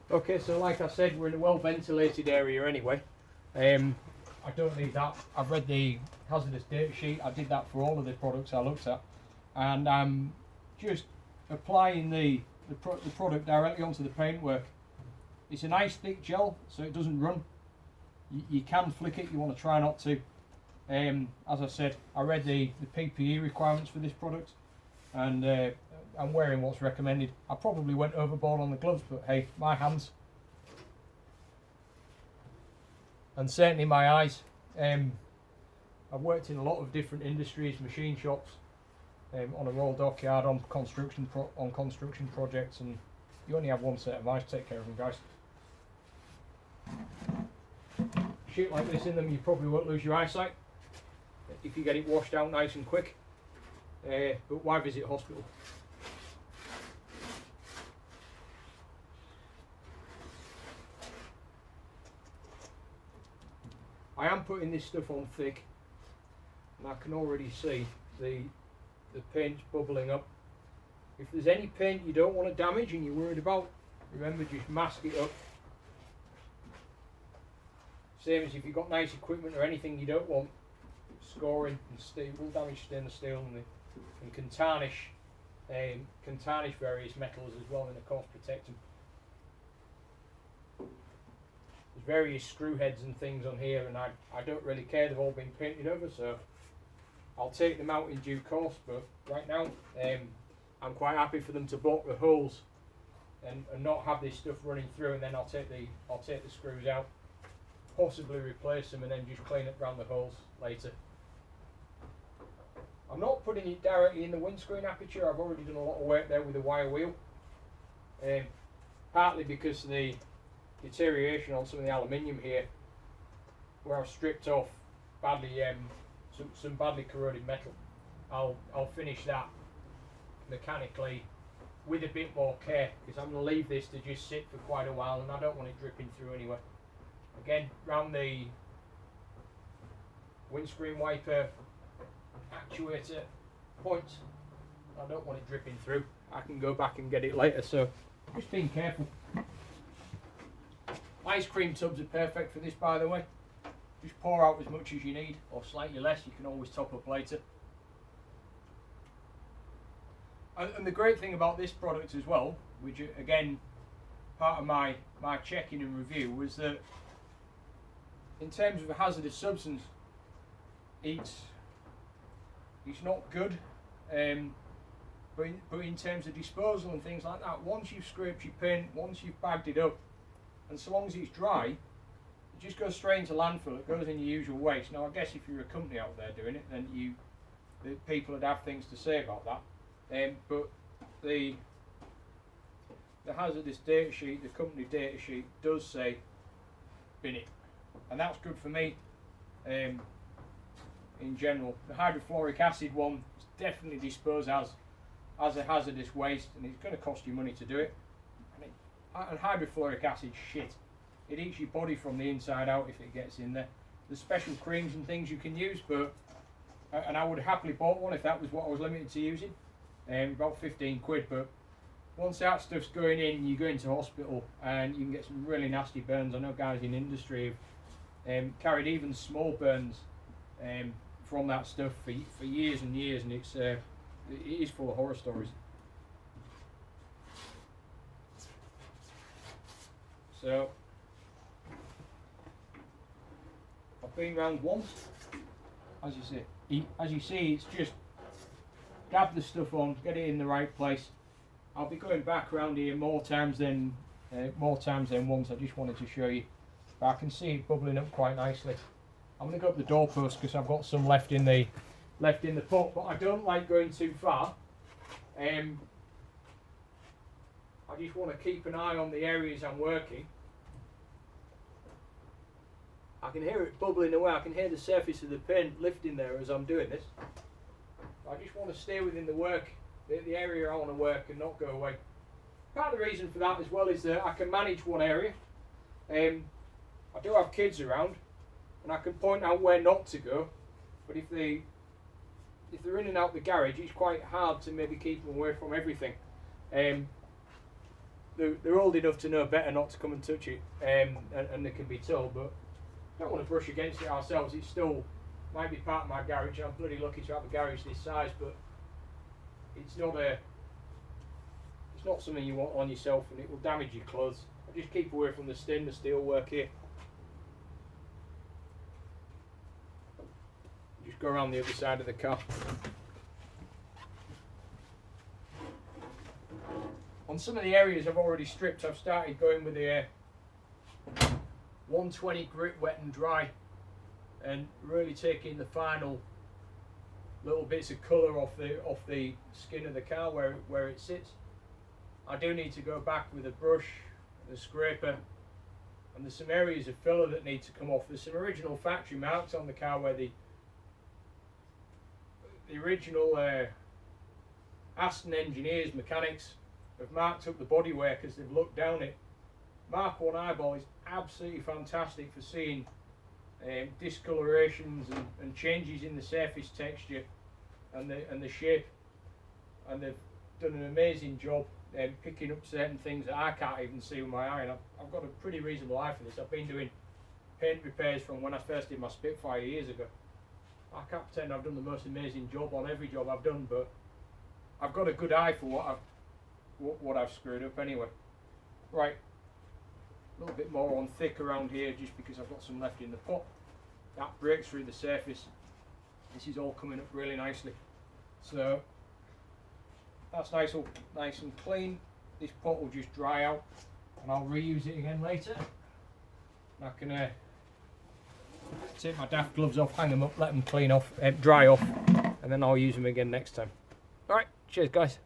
Okay, so like I said, we're in a well ventilated area anyway. I don't need that. I've read the hazardous data sheet. I did that for all of the products I looked at, and I'm just applying the product directly onto the paintwork. It's a nice thick gel, so it doesn't run. You can flick it. You want to try not to. As I said, I read the PPE requirements for this product, and I'm wearing what's recommended. I probably went overboard on the gloves, but hey, my hands. And certainly my eyes. I've worked in a lot of different industries, machine shops, on a roll dockyard, on construction projects, and you only have one set of eyes to take care of them, guys. Shit like this in them, you probably won't lose your eyesight if you get it washed out nice and quick. But why visit hospital? I am putting this stuff on thick, and I can already see the paint's bubbling up. If there's any paint you don't want to damage and you're worried about, remember, just mask it up. Same as if you've got nice equipment or anything you don't want scoring and steel will damage stainless steel, and can tarnish various metals as well, and of course protect them. There's various screw heads and things on here, and I don't really care, they've all been painted over, so I'll take them out in due course, but right now I'm quite happy for them to block the holes and not have this stuff running through, and then I'll take the screws out, possibly replace them, and then just clean up around the holes later. I'm not putting it directly in the windscreen aperture. I've already done a lot of work there with a wire wheel, partly because of the deterioration on some of the aluminium here, where I've stripped off badly some badly corroded metal. I'll finish that mechanically with a bit more care, because I'm going to leave this to just sit for quite a while, and I don't want it dripping through anywhere. Again, round the windscreen wiper actuator point, I don't want it dripping through. I can go back and get it later, so just being careful. Ice cream tubs are perfect for this, by the way. Just pour out as much as you need, or slightly less. You can always top up later. And the great thing about this product as well, which again part of my checking and review, was that in terms of a hazardous substance, it's not good, but in terms of disposal and things like that, once you've scraped your paint, once you've bagged it up, and so long as it's dry, it just goes straight into landfill. It goes in your usual waste. Now I guess if you're a company out there doing it, then the people would have things to say about that. But the hazardous data sheet, the company data sheet, does say bin it, and that's good for me. In general, the hydrofluoric acid one is definitely disposed as a hazardous waste, and it's going to cost you money to do it. And hydrofluoric acid, shit, it eats your body from the inside out if it gets in there. There's special creams and things you can use, but and I would have happily bought one if that was what I was limited to using. About 15 quid, but once that stuff's going in, you go into hospital and you can get some really nasty burns. I know guys in industry have carried even small burns from that stuff for years and years, and it is full of horror stories. So I've been round once, as you see, it's just dab the stuff on, get it in the right place. I'll be going back around here more times than once. I just wanted to show you, but I can see it bubbling up quite nicely. I'm going to go up the doorpost because I've got some left in the pot, but I don't like going too far. I just want to keep an eye on the areas I'm working. I can hear it bubbling away. I can hear the surface of the paint lifting there as I'm doing this. I just want to stay within the area I want to work, and not go away. Part of the reason for that as well is that I can manage one area. I do have kids around, and I can point out where not to go. But if they're in and out the garage, it's quite hard to maybe keep them away from everything. they're old enough to know better not to come and touch it, and they can be told, but don't want to brush against it ourselves. It still might be part of my garage. I'm bloody lucky to have a garage this size, but it's not something you want on yourself, and it will damage your clothes. I just keep away from the stainless steel work here. Just go around the other side of the car. On some of the areas I've already stripped, I've started going with the 120 grit wet and dry, and really taking the final little bits of colour off the skin of the car where it sits. I do need to go back with a brush, the scraper, and there's some areas of filler that need to come off. There's some original factory marks on the car where the original Aston engineers, mechanics, have marked up the bodywork as they've looked down it. Mark 1 eyeball is absolutely fantastic for seeing discolorations and changes in the surface texture and the shape, and they've done an amazing job picking up certain things that I can't even see with my eye, and I've got a pretty reasonable eye for this. I've been doing paint repairs from when I first did my Spitfire years ago. I can't pretend I've done the most amazing job on every job I've done, but I've got a good eye for what I've screwed up anyway. Right, a little bit more on thick around here just because I've got some left in the pot. That breaks through the surface. This is all coming up really nicely. So that's nice and clean. This pot will just dry out and I'll reuse it again later. I can take my daft gloves off, hang them up, let them dry off, and then I'll use them again next time. Alright, cheers guys.